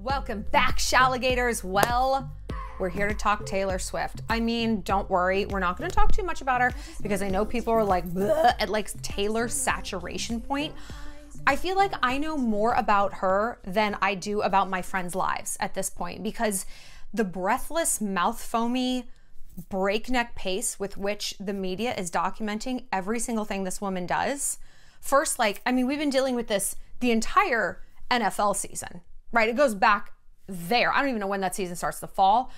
Welcome back, Shalligators. Well, we're here to talk Taylor Swift. I mean, don't worry, we're not gonna talk too much about her because I know people are like, bleh, at like Taylor's saturation point. I feel like I know more about her than I do about my friends' lives at this point because the breathless, mouth foamy, breakneck pace with which the media is documenting every single thing this woman does. First, like, I mean, we've been dealing with this the entire NFL season, right? It goes back there. I don't even know when that season starts, the fall.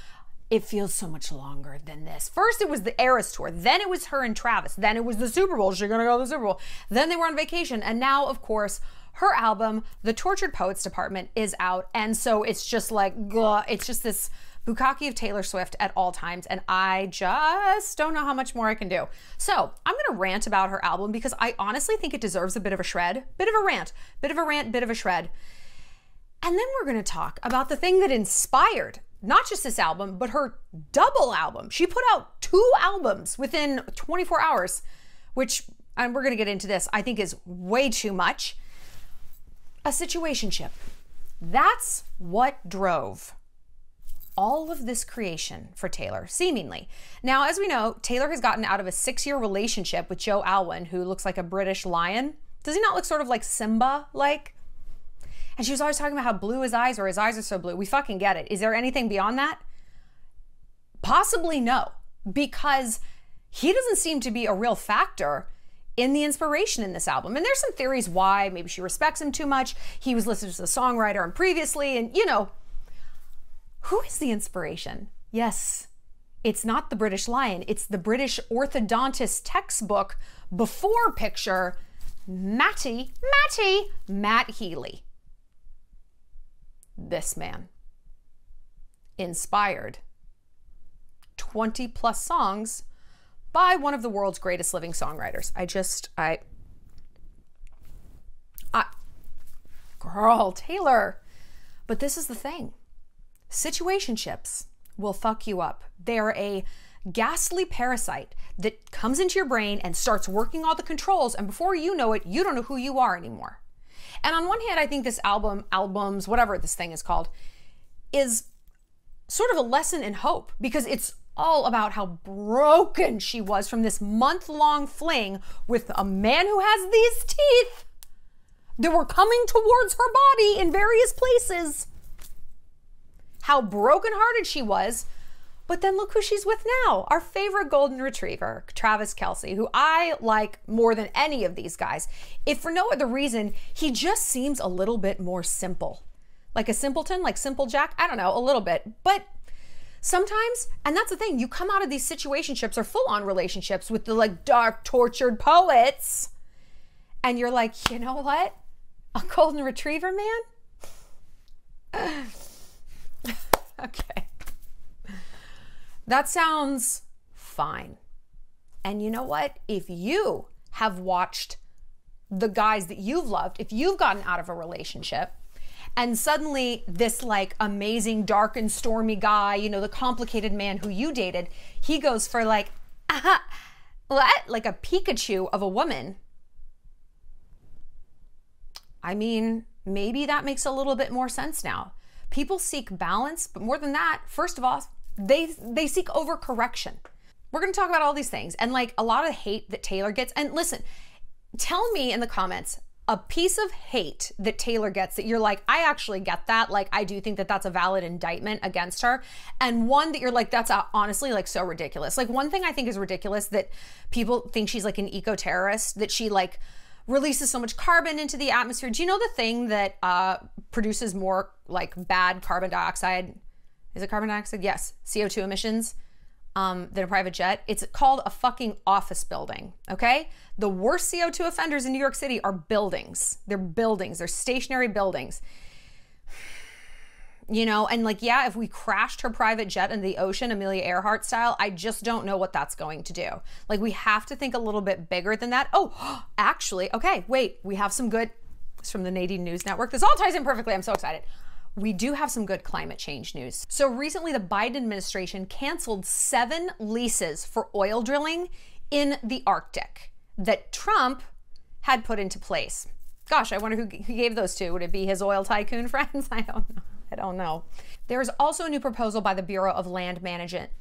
It feels so much longer than this. First, it was the Eras Tour. Then it was her and Travis. Then it was the Super Bowl. She's gonna go to the Super Bowl. Then they were on vacation. And now, of course, her album, The Tortured Poets Department, is out. And so it's just like, ugh, it's just this bukkake of Taylor Swift at all times. And I just don't know how much more I can do. So I'm gonna rant about her album because I honestly think it deserves a bit of a shred, bit of a rant, bit of a shred. And then we're gonna talk about the thing that inspired not just this album, but her double album. She put out 2 albums within 24 hours, which, and we're gonna get into this, I think is way too much. A situationship. That's what drove all of this creation for Taylor, seemingly. Now, as we know, Taylor has gotten out of a 6-year relationship with Joe Alwyn, who looks like a British lion. Does he not look sort of like Simba-like? And she was always talking about how blue his eyes are. His eyes are so blue. We fucking get it. Is there anything beyond that? Possibly no, because he doesn't seem to be a real factor in the inspiration in this album. And there's some theories why. Maybe she respects him too much. He was listed as a songwriter and previously, and you know, who is the inspiration? Yes, it's not the British lion. It's the British orthodontist textbook before picture, Matt Healy. This man inspired 20+ songs by one of the world's greatest living songwriters. Girl, Taylor. But this is the thing. Situationships will fuck you up. They're a ghastly parasite that comes into your brain and starts working all the controls, and before you know it, you don't know who you are anymore. And on one hand, I think this albums, whatever this thing is called, is sort of a lesson in hope because it's all about how broken she was from this month-long fling with a man who has these teeth that were coming towards her body in various places. How brokenhearted she was. But then look who she's with now. Our favorite golden retriever, Travis Kelce, who I like more than any of these guys. If for no other reason, he just seems a little bit more simple. Like a simpleton, like Simple Jack, I don't know, a little bit. But sometimes, and that's the thing, you come out of these situationships or full-on relationships with the like dark, tortured poets, and you're like, you know what? A golden retriever, man? Okay. That sounds fine. And you know what? If you have watched the guys that you've loved, if you've gotten out of a relationship and suddenly this like amazing, dark and stormy guy, you know, the complicated man who you dated, he goes for like, what? Like a Pikachu of a woman. I mean, maybe that makes a little bit more sense now. People seek balance, but more than that, first of all, they seek overcorrection. We're gonna talk about all these things and like a lot of hate that Taylor gets. And listen, tell me in the comments a piece of hate that Taylor gets that you're like, I actually get that. Like, I do think that that's a valid indictment against her. And one that you're like, that's honestly like so ridiculous. Like one thing I think is ridiculous that people think she's like an eco-terrorist, that she like releases so much carbon into the atmosphere. Do you know the thing that produces more like bad carbon dioxide? Is it carbon dioxide? Yes. CO2 emissions than a private jet. It's called a fucking office building, okay? The worst CO2 offenders in New York City are buildings. They're buildings. They're stationary buildings. You know, and like, yeah, if we crashed her private jet in the ocean, Amelia Earhart style, I just don't know what that's going to do. Like, we have to think a little bit bigger than that. Oh, actually, okay, wait, we have some good, it's from the Nadine News Network. This all ties in perfectly. I'm so excited. We do have some good climate change news. So recently the Biden administration canceled 7 leases for oil drilling in the Arctic that Trump had put into place. Gosh, I wonder who he gave those to. Would it be his oil tycoon friends? I don't know. I don't know. There's also a new proposal by the Bureau of Land Management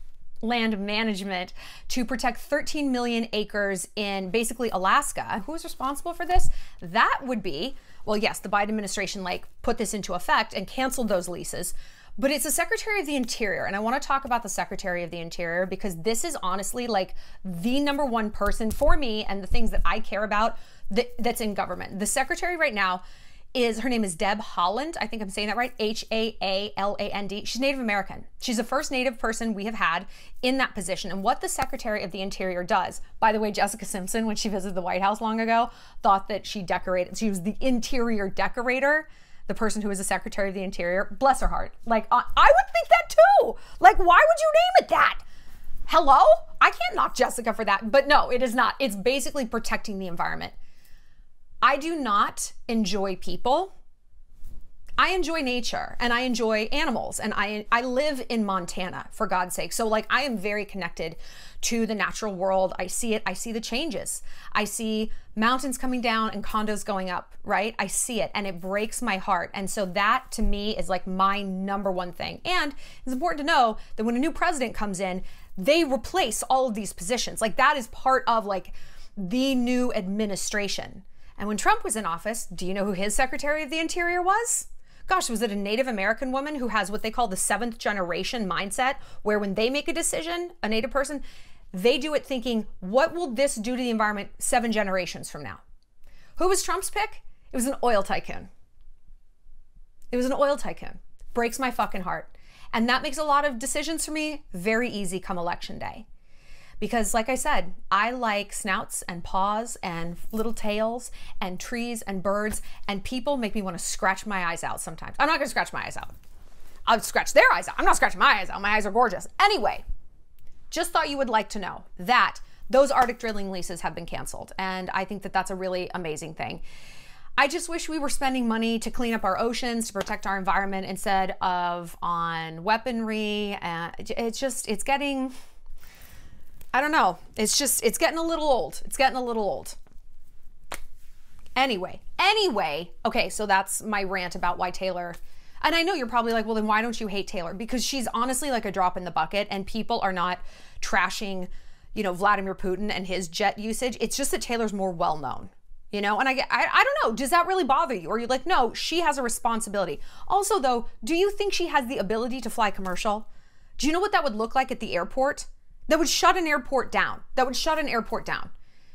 to protect 13 million acres in basically Alaska. Who is responsible for this? That would be, well, yes, the Biden administration put this into effect and canceled those leases, but it's the Secretary of the Interior. And I want to talk about the Secretary of the Interior because this is honestly the number one person for me and the things that I care about that's in government. The Secretary right now her name is Deb Haaland. I think I'm saying that right. Haaland. She's Native American. She's the first Native person we have had in that position. And what the Secretary of the Interior does, by the way, Jessica Simpson, when she visited the White House long ago, thought that she was the interior decorator, the person who was the Secretary of the Interior. Bless her heart. I would think that too. Why would you name it that? Hello? I can't knock Jessica for that. But no, it is not. It's basically protecting the environment. I do not enjoy people. I enjoy nature and I enjoy animals, and I live in Montana, for God's sake. So I am very connected to the natural world. I see it. I see the changes. I see mountains coming down and condos going up, right? I see it and it breaks my heart. And so that to me is my number one thing. And it's important to know that when a new president comes in, they replace all of these positions. That is part of the new administration. And when Trump was in office, do you know who his Secretary of the Interior was? Gosh, was it a Native American woman who has what they call the 7th generation mindset, where when they make a decision, a Native person, they do it thinking, what will this do to the environment 7 generations from now? Who was Trump's pick? It was an oil tycoon. It was an oil tycoon. Breaks my fucking heart. And that makes a lot of decisions for me very easy come election day. Because like I said, I like snouts and paws and little tails and trees and birds, and people make me want to scratch my eyes out sometimes. I'm not going to scratch my eyes out. I'll scratch their eyes out. I'm not scratching my eyes out. My eyes are gorgeous. Anyway, just thought you would like to know that those Arctic drilling leases have been canceled. And I think that that's a really amazing thing. I just wish we were spending money to clean up our oceans, to protect our environment, instead of on weaponry. It's getting... I don't know. It's getting a little old. It's getting a little old. Anyway. Okay, so that's my rant about why Taylor, and I know you're probably like, well, then why don't you hate Taylor? Because she's honestly a drop in the bucket, and people are not trashing, Vladimir Putin and his jet usage. It's just that Taylor's more well-known, and I don't know. Does that really bother you? Or are you like, no, she has a responsibility. Also, though, do you think she has the ability to fly commercial? Do you know what that would look like at the airport? That would shut an airport down.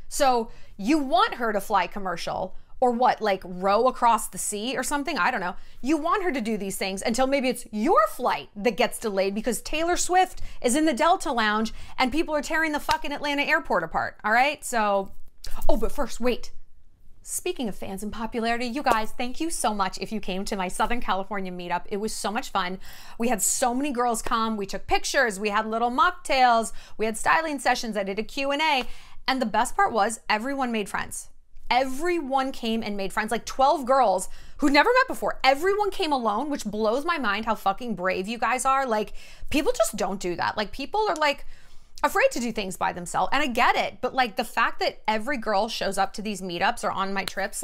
So you want her to fly commercial or what, row across the sea or something? I don't know. You want her to do these things until maybe it's your flight that gets delayed because Taylor Swift is in the Delta Lounge and people are tearing the fucking Atlanta airport apart. All right. So, but first, wait. Speaking of fans and popularity, you guys, thank you so much if you came to my Southern California meetup. It was so much fun. We had so many girls come. We took pictures. We had little mocktails. We had styling sessions. I did a Q&A. And the best part was everyone made friends. Everyone came and made friends, 12 girls who never met before. Everyone came alone, which blows my mind how fucking brave you guys are. People just don't do that. People are afraid to do things by themselves. And I get it. But the fact that every girl shows up to these meetups or on my trips,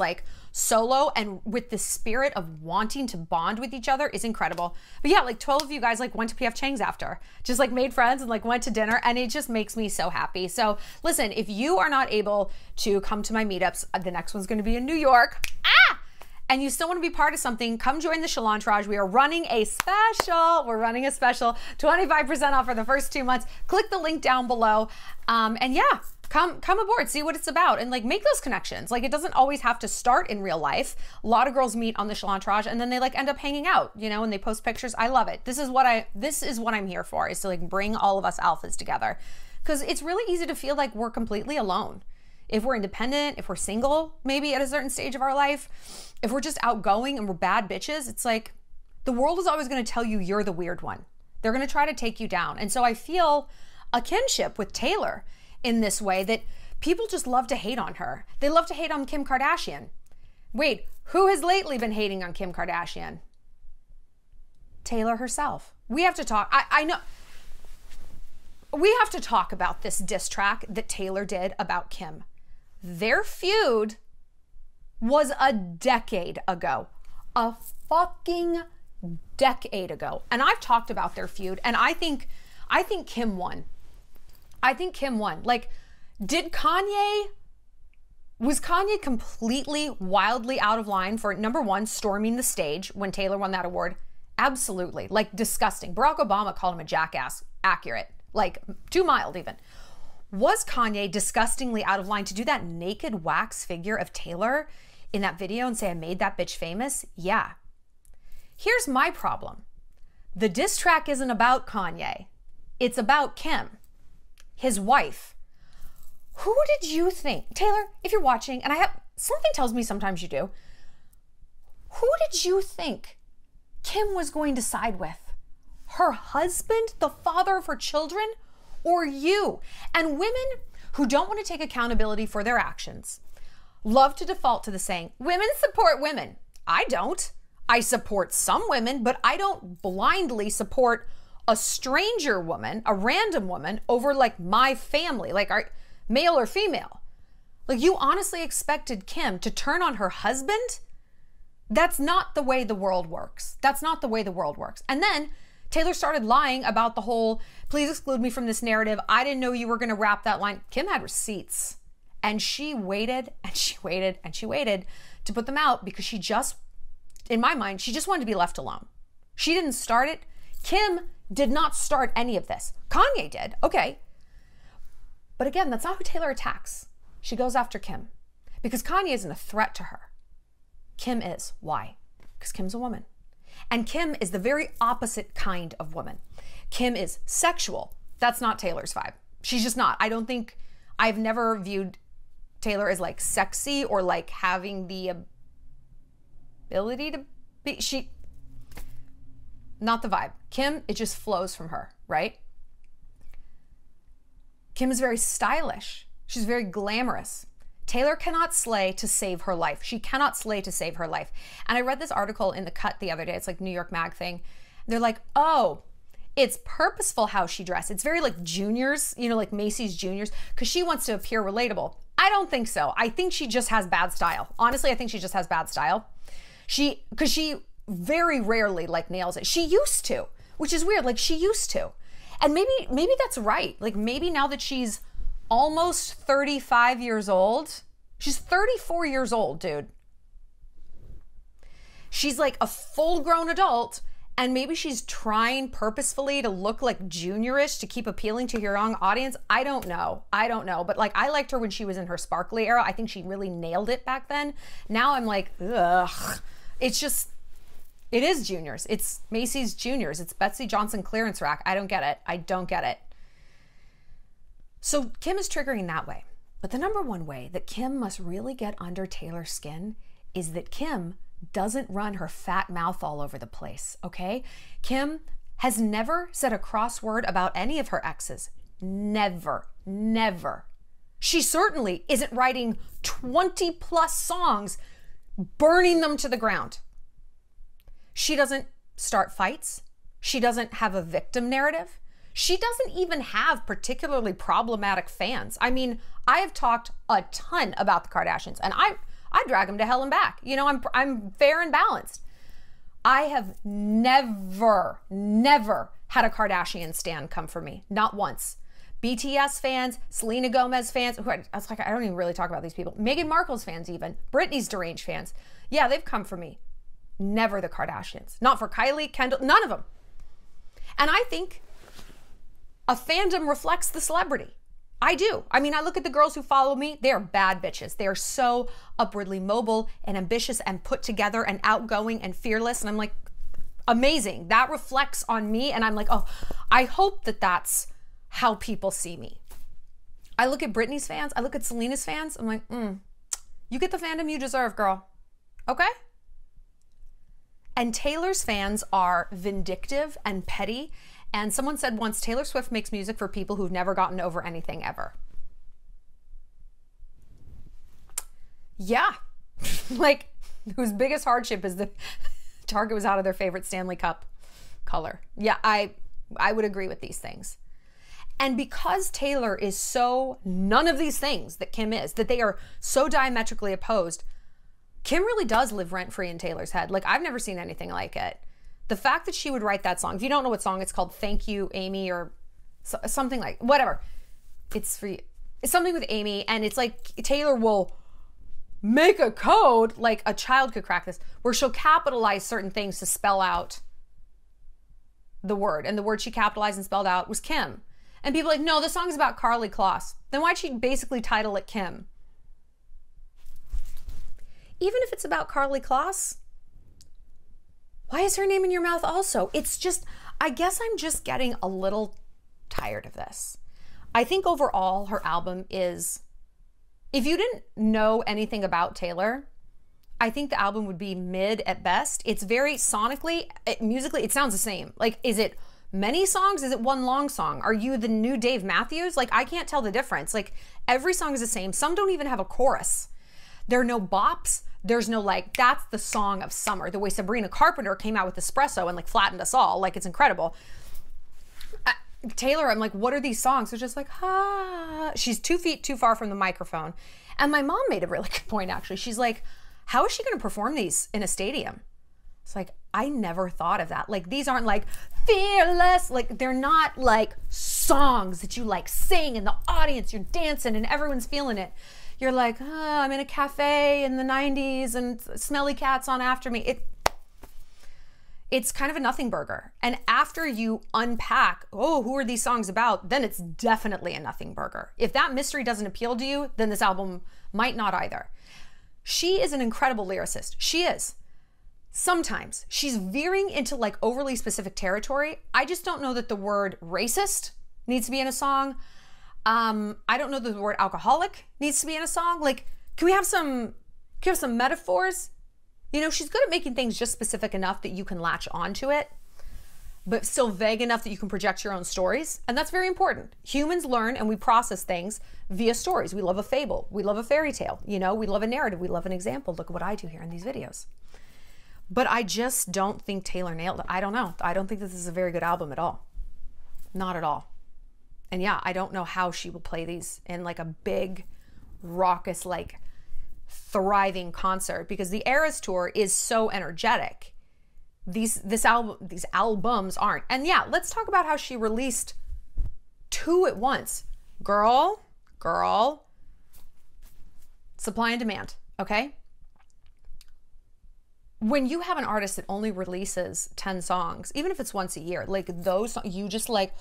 solo and with the spirit of wanting to bond with each other is incredible. But yeah, 12 of you guys went to PF Chang's after, just made friends and went to dinner, and it just makes me so happy. So listen, if you are not able to come to my meetups, the next one's going to be in New York. And you still want to be part of something, come join the Shallontrage. We are running a special. 25% off for the first 2 months. Click the link down below. And yeah, come aboard, see what it's about, and make those connections. It doesn't always have to start in real life. A lot of girls meet on the Shallontrage and then they end up hanging out, and they post pictures. I love it. This is what I'm here for, is to bring all of us alphas together. Because it's really easy to feel like we're completely alone. If we're independent, if we're single, maybe at a certain stage of our life, if we're just outgoing and we're bad bitches, it's the world is always going to tell you you're the weird one. They're going to try to take you down. And so I feel a kinship with Taylor in this way, that people just love to hate on her. They love to hate on Kim Kardashian. Wait, who has lately been hating on Kim Kardashian? Taylor herself. We have to talk. I know. We have to talk about this diss track that Taylor did about Kim. Their feud was a decade ago. A fucking decade ago. And I've talked about their feud, and I think Kim won. I think Kim won. Like, was Kanye completely wildly out of line for, number one, storming the stage when Taylor won that award? Absolutely. Like, disgusting. Barack Obama called him a jackass. Accurate. Like, too mild even. Was Kanye disgustingly out of line to do that naked wax figure of Taylor in that video and say, I made that bitch famous? Yeah. Here's my problem. The diss track isn't about Kanye. It's about Kim, his wife. Who did you think, Taylor, if you're watching, and something tells me sometimes you do, who did you think Kim was going to side with? Her husband, the father of her children, or you? And women who don't want to take accountability for their actions love to default to the saying, women support women. I don't. I support some women, but I don't blindly support a stranger woman, a random woman, over like my family, like our male or female. Like, you honestly expected Kim to turn on her husband? That's not the way the world works. That's not the way the world works. And then Taylor started lying about the whole, please exclude me from this narrative. I didn't know you were going to wrap that line. Kim had receipts, and she waited and she waited and she waited to put them out because she just, in my mind, she just wanted to be left alone. She didn't start it. Kim did not start any of this. Kanye did. Okay. But again, that's not who Taylor attacks. She goes after Kim because Kanye isn't a threat to her. Kim is. Why? Because Kim's a woman. And Kim is the very opposite kind of woman. Kim is sexual. That's not Taylor's vibe. She's just not. I've never viewed Taylor as like sexy or like having the ability to be, not the vibe. Kim, it just flows from her, right? Kim is very stylish. She's very glamorous. Taylor cannot slay to save her life. She cannot slay to save her life. And I read this article in The Cut the other day. It's like New York Mag thing. They're like, oh, it's purposeful how she dressed. It's very like juniors, you know, like Macy's juniors, because she wants to appear relatable. I don't think so. I think she just has bad style. Honestly, I think she just has bad style. Because she very rarely like nails it. She used to, which is weird. Like, she used to. And maybe that's right. Like, maybe now that she's almost 35 years old, she's 34 years old, dude. She's like a full-grown adult, and maybe she's trying purposefully to look like juniorish to keep appealing to your young audience. I don't know. But like, I liked her when she was in her sparkly era. I think she really nailed it back then. Now I'm like, ugh. It is juniors. It's Macy's juniors. It's Betsy Johnson clearance rack. I don't get it. I don't get it. So Kim is triggering that way. But the number one way that Kim must really get under Taylor's skin is that Kim doesn't run her fat mouth all over the place, okay? Kim has never said a cross word about any of her exes. Never, never. She certainly isn't writing 20 plus songs, burning them to the ground. She doesn't start fights. She doesn't have a victim narrative. She doesn't even have particularly problematic fans. I mean, I have talked a ton about the Kardashians, and I drag them to hell and back. You know, I'm fair and balanced. I have never had a Kardashian stan come for me. Not once. BTS fans, Selena Gomez fans, I was like, I don't even really talk about these people. Meghan Markle's fans even. Britney's deranged fans. Yeah, they've come for me. Never the Kardashians. Not for Kylie, Kendall, none of them. And I think a fandom reflects the celebrity. I do. I mean, I look at the girls who follow me. They are bad bitches. They are so upwardly mobile and ambitious and put together and outgoing and fearless. And I'm like, amazing. That reflects on me. And I'm like, oh, I hope that that's how people see me. I look at Britney's fans. I look at Selena's fans. I'm like, you get the fandom you deserve, girl. Okay? And Taylor's fans are vindictive and petty. And someone said once, Taylor Swift makes music for people who've never gotten over anything ever. Yeah. Like, whose biggest hardship is that Target was out of their favorite Stanley Cup color. Yeah, I would agree with these things. And because Taylor is so none of these things that Kim is, that they are so diametrically opposed, Kim really does live rent-free in Taylor's head. Like, I've never seen anything like it. The fact that she would write that song, if you don't know what song it's called, Thank You, Amy, or something like, whatever. It's something with Amy, and it's like Taylor will make a code, like a child could crack this, where she'll capitalize certain things to spell out the word. And the word she capitalized and spelled out was Kim. And people are like, no, the song's about Karlie Kloss. Then why'd she basically title it Kim? Even if it's about Karlie Kloss, why is her name in your mouth also? It's just, I guess I'm just getting a little tired of this. I think overall her album is, if you didn't know anything about Taylor, I think the album would be mid at best. It's very sonically, musically, it sounds the same. Like, is it many songs? Is it one long song? Are you the new Dave Matthews? Like, I can't tell the difference. Like, every song is the same. Some don't even have a chorus. There are no bops. There's no like, that's the song of summer. The way Sabrina Carpenter came out with Espresso and like flattened us all. Like, it's incredible. Taylor, I'm like, what are these songs? They're just like, ah. She's 2 feet too far from the microphone. And my mom made a really good point, actually. She's like, how is she going to perform these in a stadium? It's like, I never thought of that. Like, these aren't like fearless. Like, they're not like songs that you like sing in the audience, you're dancing and everyone's feeling it. You're like, oh, I'm in a cafe in the 90s and smelly cats on after me. It's kind of a nothing burger. And after you unpack, oh, who are these songs about? Then it's definitely a nothing burger. If that mystery doesn't appeal to you, then this album might not either. She is an incredible lyricist. She is. Sometimes she's veering into like overly specific territory. I just don't know that the word racist needs to be in a song. I don't know that the word alcoholic needs to be in a song. Like, can we have some metaphors? You know, she's good at making things just specific enough that you can latch onto it, but still vague enough that you can project your own stories. And that's very important. Humans learn and we process things via stories. We love a fable. We love a fairy tale. You know, we love a narrative. We love an example. Look at what I do here in these videos. But I just don't think Taylor nailed it. I don't know. I don't think this is a very good album at all. Not at all. And yeah, I don't know how she will play these in like a big, raucous, like thriving concert, because the Eras Tour is so energetic. These albums aren't. And yeah, let's talk about how she released 2 at once. Girl, supply and demand, okay? When you have an artist that only releases 10 songs, even if it's once a year, like those, you just like,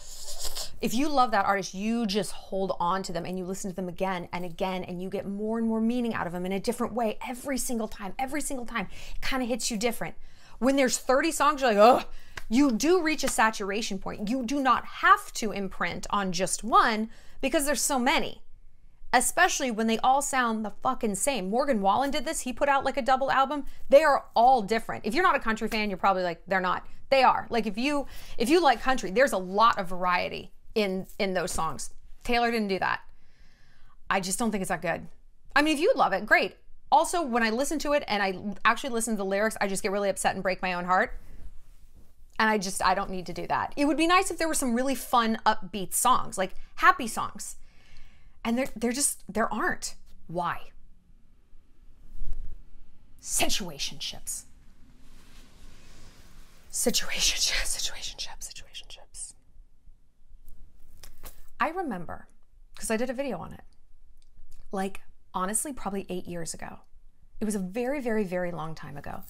if you love that artist, you just hold on to them and you listen to them again and again, and you get more and more meaning out of them in a different way every single time. It kind of hits you different. When there's 30 songs, you're like, oh, you do reach a saturation point. You do not have to imprint on just one because there's so many. Especially when they all sound the fucking same. Morgan Wallen did this. He put out like a double album. They are all different. If you're not a country fan, you're probably like, they're not. They are. Like if you like country, there's a lot of variety in those songs. Taylor didn't do that. I just don't think it's that good. I mean, if you love it, great. Also, when I listen to it and I actually listen to the lyrics, I just get really upset and break my own heart. And I don't need to do that. It would be nice if there were some really fun, upbeat songs, like happy songs. And there aren't. Why? Situationships. I remember, because I did a video on it, like honestly, probably 8 years ago. It was a very, very, very long time ago.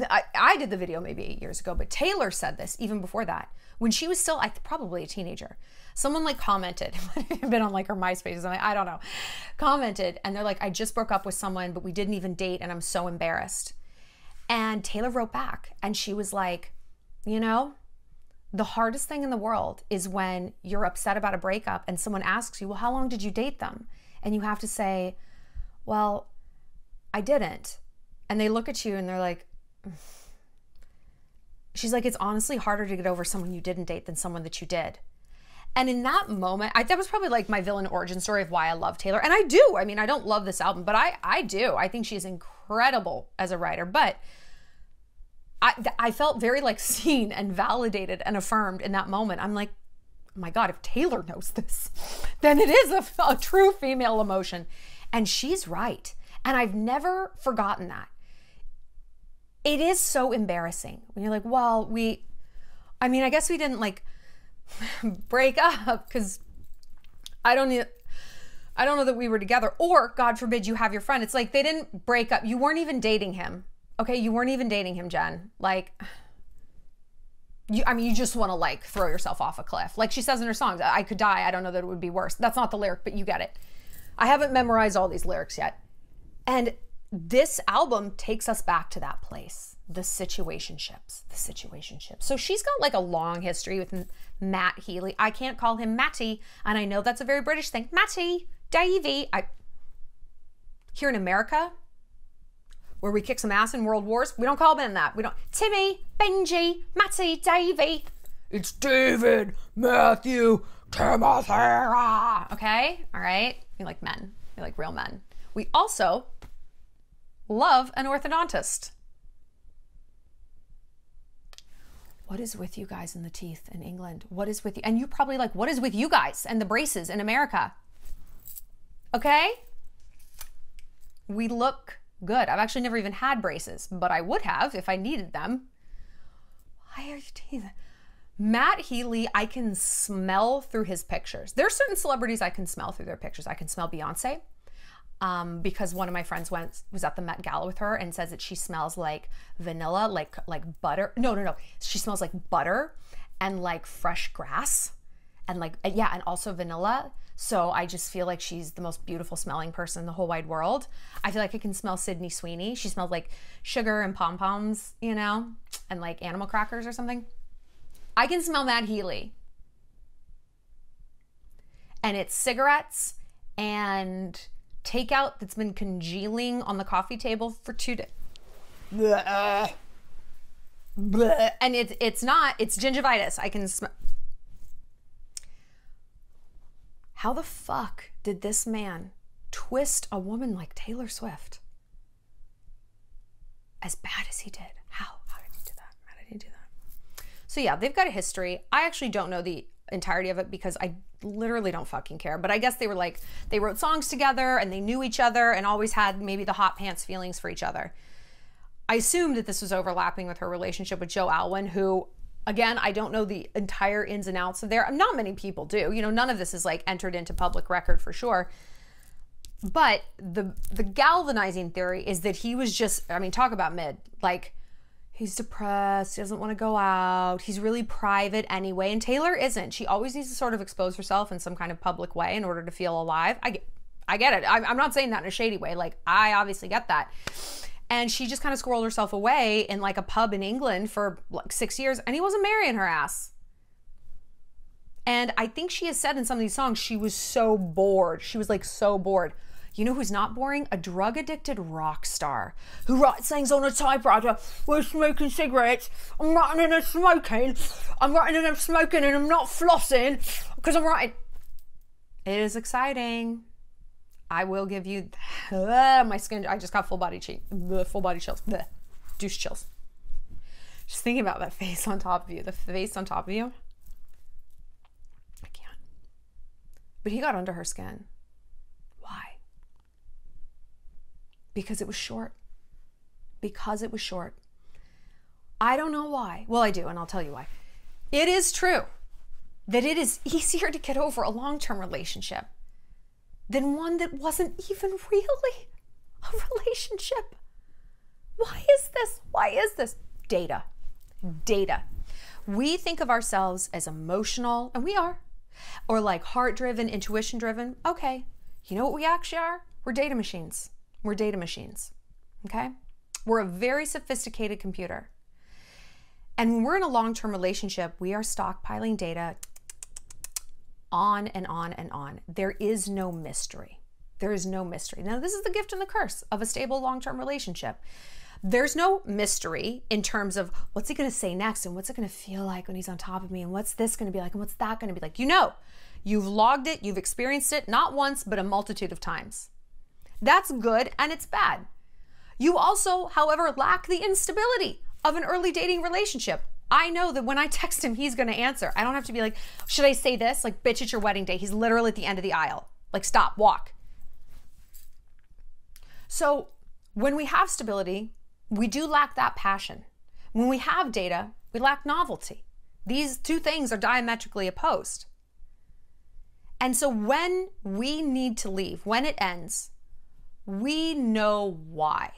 I did the video maybe 8 years ago, but Taylor said this even before that, when she was still probably a teenager. Someone like commented, it might have been on like her MySpace or something, I don't know, commented, and they're like, I just broke up with someone, but we didn't even date, and I'm so embarrassed. And Taylor wrote back, and she was like, you know, the hardest thing in the world is when you're upset about a breakup and someone asks you, well, how long did you date them? And you have to say, well, I didn't. And they look at you and they're like, she's like, it's honestly harder to get over someone you didn't date than someone that you did. And in that moment, that was probably like my villain origin story of why I love Taylor. And I do. I mean, I don't love this album, but I do. I think she's incredible as a writer. But I felt very like seen and validated and affirmed in that moment. I'm like, oh my God, if Taylor knows this, then it is a true female emotion. And she's right. And I've never forgotten that. It is so embarrassing when you're like, well, I mean, I guess we didn't like break up because I don't know that we were together, or God forbid you have your friend. It's like they didn't break up. You weren't even dating him. Okay, you weren't even dating him, Jen. Like, you just want to like throw yourself off a cliff. Like she says in her songs, I could die. I don't know that it would be worse. That's not the lyric, but you get it. I haven't memorized all these lyrics yet. And this album takes us back to that place. The Situationships. So she's got like a long history with Matt Healy. I can't call him Matty, and I know that's a very British thing. Matty, Davey. Here in America, where we kick some ass in world wars, we don't call men that. We don't. Timmy, Benji, Matty, Davey. It's David, Matthew, Timothy. Okay? All right? We like men. We like real men. We also love an orthodontist. What is with you guys in the teeth in England? What is with you? And you're probably like, what is with you guys and the braces in America? Okay? We look good. I've actually never even had braces, but I would have if I needed them. Why are your teeth? Matt Healy, I can smell through his pictures. There are certain celebrities I can smell through their pictures. I can smell Beyonce. Because one of my friends was at the Met Gala with her and says that she smells like vanilla, like butter. No. She smells like butter and like fresh grass and like, yeah, and also vanilla. So I just feel like she's the most beautiful smelling person in the whole wide world. I feel like I can smell Sydney Sweeney. She smells like sugar and pom-poms, you know, and like animal crackers or something. I can smell Matt Healy. And it's cigarettes and takeout that's been congealing on the coffee table for 2 days. And it's gingivitis. I can smell. How the fuck did this man twist a woman like Taylor Swift as bad as he did? How did he do that? How did he do that? So yeah, they've got a history. I actually don't know the entirety of it because I literally don't fucking care. But I guess they were like, they wrote songs together and they knew each other and always had maybe the hot pants feelings for each other. I assumed that this was overlapping with her relationship with Joe Alwyn, who, again, I don't know the entire ins and outs of there. Not many people do. You know, none of this is like entered into public record for sure. But the galvanizing theory is that he was just, I mean, talk about mid, like, he's depressed, he doesn't want to go out, he's really private anyway, and Taylor isn't. She always needs to sort of expose herself in some kind of public way in order to feel alive. I get it. I'm not saying that in a shady way. Like, I obviously get that. And she just kind of squirreled herself away in like a pub in England for like 6 years, and he wasn't marrying her ass. And I think she has said in some of these songs, she was so bored. She was like so bored. You know who's not boring? A drug-addicted rock star who writes things on a typewriter. We're smoking cigarettes. I'm writing and I'm smoking. I'm writing and I'm smoking and I'm not flossing because I'm writing. It is exciting. I will give you my skin. I just got full body chills. Douche chills. Just thinking about that face on top of you. The face on top of you. I can't. But he got under her skin. Why? Because it was short. Because it was short. I don't know why. Well, I do, and I'll tell you why. It is true that it is easier to get over a long-term relationship than one that wasn't even really a relationship. Why is this? Why is this? Data. Data. We think of ourselves as emotional, and we are, or like heart-driven, intuition-driven. Okay, you know what we actually are? We're data machines. We're data machines, okay? We're a very sophisticated computer. And when we're in a long-term relationship, we are stockpiling data on and on and on. There is no mystery. There is no mystery. Now, this is the gift and the curse of a stable long-term relationship. There's no mystery in terms of what's he gonna say next and what's it gonna feel like when he's on top of me and what's this gonna be like and what's that gonna be like. You know, you've logged it, you've experienced it, not once, but a multitude of times. That's good and it's bad. You also, however, lack the instability of an early dating relationship. I know that when I text him, he's gonna answer. I don't have to be like, should I say this? Like, bitch, it's your wedding day. He's literally at the end of the aisle. Like, stop, walk. So when we have stability, we do lack that passion. When we have data, we lack novelty. These two things are diametrically opposed. And so when we need to leave, when it ends, we know why.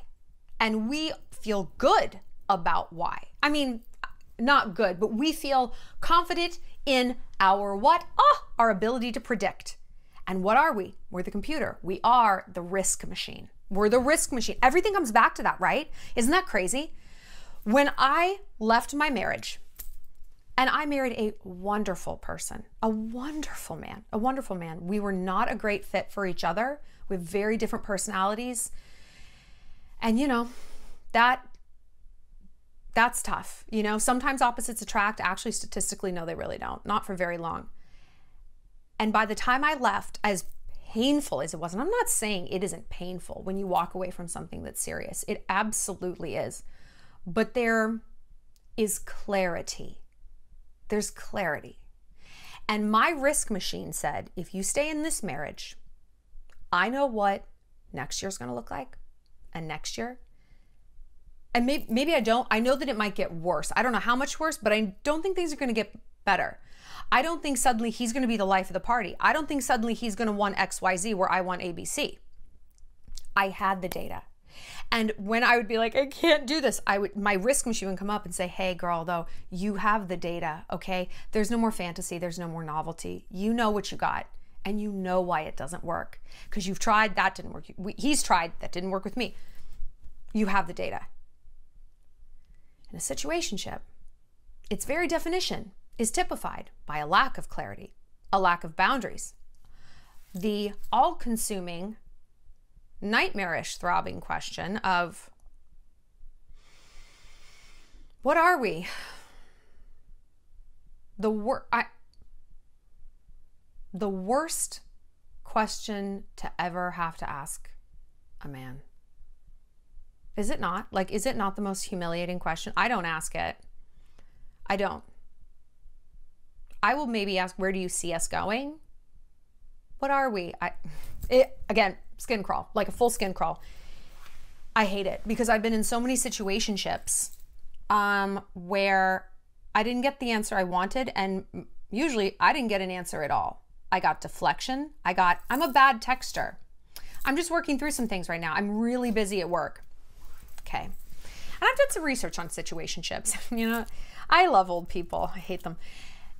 And we feel good about why. I mean, not good, but we feel confident in our what? Our ability to predict. And what are we? We're the computer. We are the risk machine. We're the risk machine. Everything comes back to that, right? Isn't that crazy? When I left my marriage, and I married a wonderful person, a wonderful man. We were not a great fit for each other. We have very different personalities. And you know, that's tough. You know, sometimes opposites attract. Actually, statistically, no, they really don't. Not for very long. And by the time I left, as painful as it was, and I'm not saying it isn't painful when you walk away from something that's serious. It absolutely is. But there is clarity. There's clarity. And my risk machine said, if you stay in this marriage, I know what next year's going to look like, and next year. And maybe I don't. I know that it might get worse. I don't know how much worse, but I don't think things are going to get better. I don't think suddenly he's going to be the life of the party. I don't think suddenly he's going to want XYZ where I want ABC. I had the data. And when I would be like, I can't do this, my risk machine would come up and say, hey girl, though, you have the data, okay? There's no more fantasy. There's no more novelty. You know what you got, and you know why it doesn't work. Because you've tried, that didn't work. He's tried, that didn't work with me. You have the data. In a situationship, its very definition is typified by a lack of clarity, a lack of boundaries. The all-consuming, nightmarish, throbbing question of, what are we? The worst question to ever have to ask a man. Is it not? Like, is it not the most humiliating question? I don't ask it. I don't. I will maybe ask, where do you see us going? What are we? Again, skin crawl, like a full skin crawl. I hate it because I've been in so many situationships where I didn't get the answer I wanted, and usually I didn't get an answer at all. I got deflection. I'm a bad texter. I'm just working through some things right now. I'm really busy at work. Okay. And I've done some research on situationships. You know, I love old people. I hate them.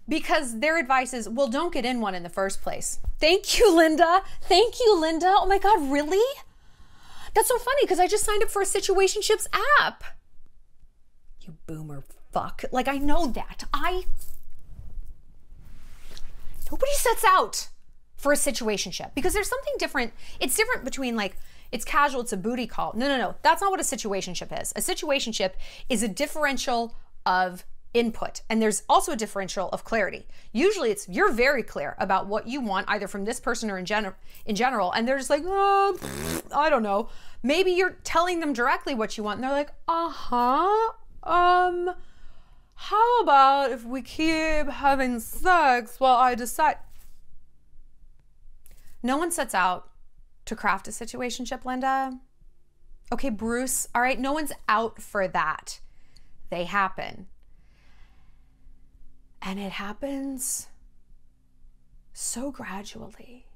Because their advice is, well, don't get in one in the first place. Thank you, Linda. Thank you, Linda. Oh my God, really? That's so funny because I just signed up for a situationships app. You boomer fuck. Like, I know that. Nobody sets out for a situationship because there's something different. It's different between like, it's casual, it's a booty call. No. That's not what a situationship is. A situationship is a differential of input. And there's also a differential of clarity. Usually you're very clear about what you want, either from this person or in general. And they're just like, I don't know. Maybe you're telling them directly what you want. And they're like, how about if we keep having sex while I decide? No one sets out to craft a situationship, Linda. Okay, Bruce. All right. No one's out for that. They happen. And it happens so gradually,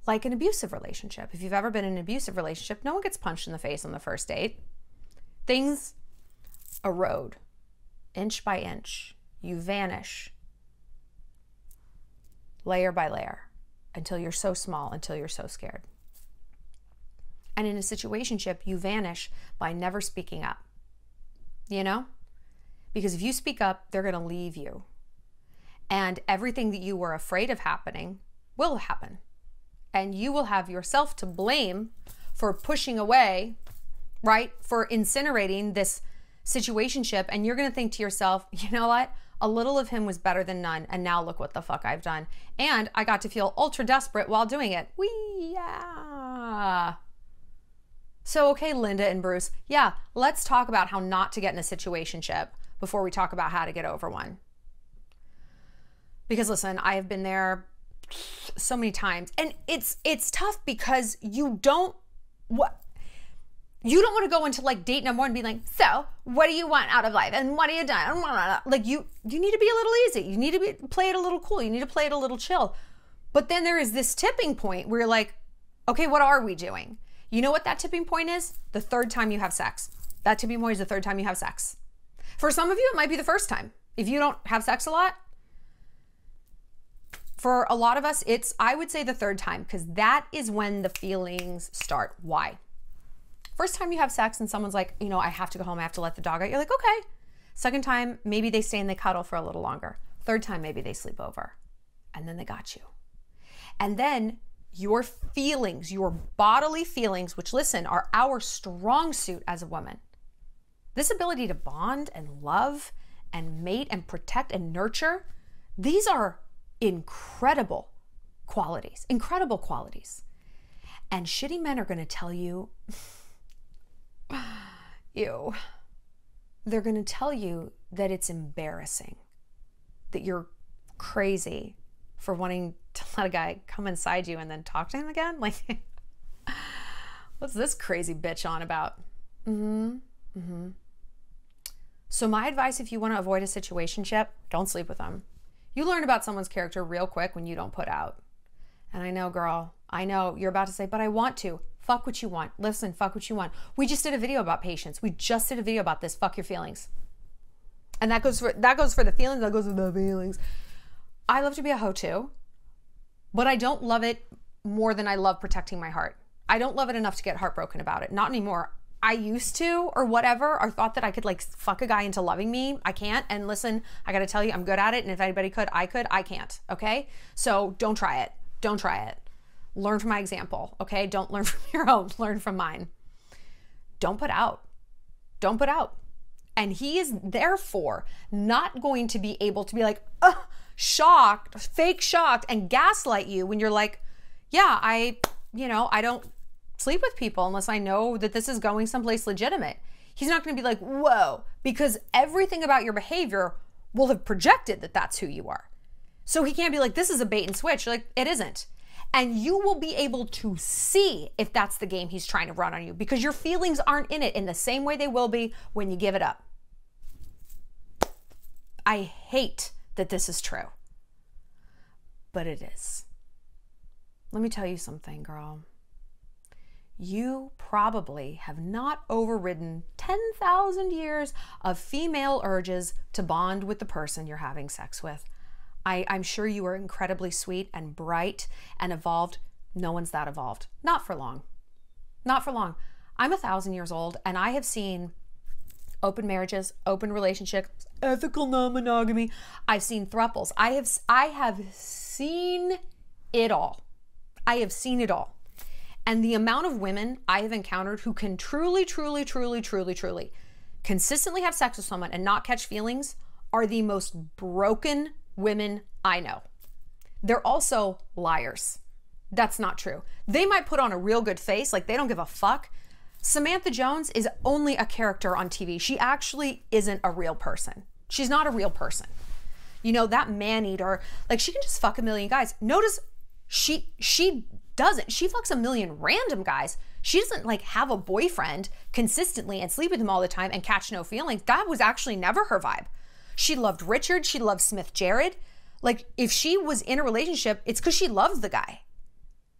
like an abusive relationship. If you've ever been in an abusive relationship, no one gets punched in the face on the first date. Things erode inch by inch. You vanish layer by layer until you're so small, until you're so scared. And in a situationship, you vanish by never speaking up, you know? Because if you speak up, they're going to leave you. And everything that you were afraid of happening will happen. And you will have yourself to blame for pushing away, right? For incinerating this situationship. And you're going to think to yourself, you know what? A little of him was better than none. And now look what the fuck I've done. And I got to feel ultra desperate while doing it. Yeah. So, okay, Linda and Bruce. Yeah, let's talk about how not to get in a situationship before we talk about how to get over one. Because listen, I have been there so many times, and it's tough because you don't, You don't want to go into like date number one and be like, so what do you want out of life? And what are you doing? Like you need to be a little easy. You need to play it a little cool. You need to play it a little chill. But then there is this tipping point where you're like, okay, what are we doing? You know what that tipping point is? The third time you have sex. That tipping point is the third time you have sex. For some of you, it might be the first time. If you don't have sex a lot, for a lot of us, I would say the third time, because that is when the feelings start. Why? First time you have sex and someone's like, you know, I have to go home, I have to let the dog out. You're like, okay. Second time, maybe they stay and they cuddle for a little longer. Third time, maybe they sleep over. And then they got you. And then your feelings, your bodily feelings, which listen, are our strong suit as a woman. This ability to bond and love and mate and protect and nurture, these are incredible qualities, incredible qualities. And shitty men are going to tell you, they're going to tell you that it's embarrassing, that you're crazy for wanting to let a guy come inside you and then talk to him again. Like, what's this crazy bitch on about? So my advice, if you want to avoid a situationship, don't sleep with them. You learn about someone's character real quick when you don't put out. And I know, girl, I know you're about to say, but I want to. Fuck what you want. Listen, fuck what you want. We just did a video about patience. We just did a video about this. Fuck your feelings. And that goes for the feelings. That goes for the feelings. I love to be a hoe too, but I don't love it more than I love protecting my heart. I don't love it enough to get heartbroken about it. Not anymore. I used to, or whatever, or thought that I could like fuck a guy into loving me. I can't. And listen, I got to tell you, I'm good at it. And if anybody could, I can't. Okay. So don't try it. Don't try it. Learn from my example. Okay. Don't learn from your own, learn from mine. Don't put out. Don't put out. And he is therefore not going to be able to be like, shocked, fake shocked, and gaslight you when you're like, yeah, I don't sleep with people unless I know that this is going someplace legitimate. He's not going to be like, whoa, because everything about your behavior will have projected that that's who you are. So he can't be like, this is a bait and switch. You're like, it isn't. And you will be able to see if that's the game he's trying to run on you, because your feelings aren't in it in the same way they will be when you give it up. I hate that this is true, but it is. Let me tell you something, girl. You probably have not overridden 10,000 years of female urges to bond with the person you're having sex with. I'm sure you are incredibly sweet and bright and evolved. No one's that evolved. Not for long. Not for long. I'm 1,000 years old and I have seen open marriages, open relationships, ethical non-monogamy. I've seen thruples. I have seen it all. I have seen it all. And the amount of women I have encountered who can truly consistently have sex with someone and not catch feelings are the most broken women I know. They're also liars. That's not true. They might put on a real good face, like they don't give a fuck. Samantha Jones is only a character on TV. She actually isn't a real person. She's not a real person. You know, that man-eater, like she can just fuck a million guys. Notice she doesn't. She fucks a million random guys. She doesn't like have a boyfriend consistently and sleep with him all the time and catch no feelings. That was actually never her vibe. She loved Richard. She loved Smith Jared. Like if she was in a relationship, it's because she loves the guy.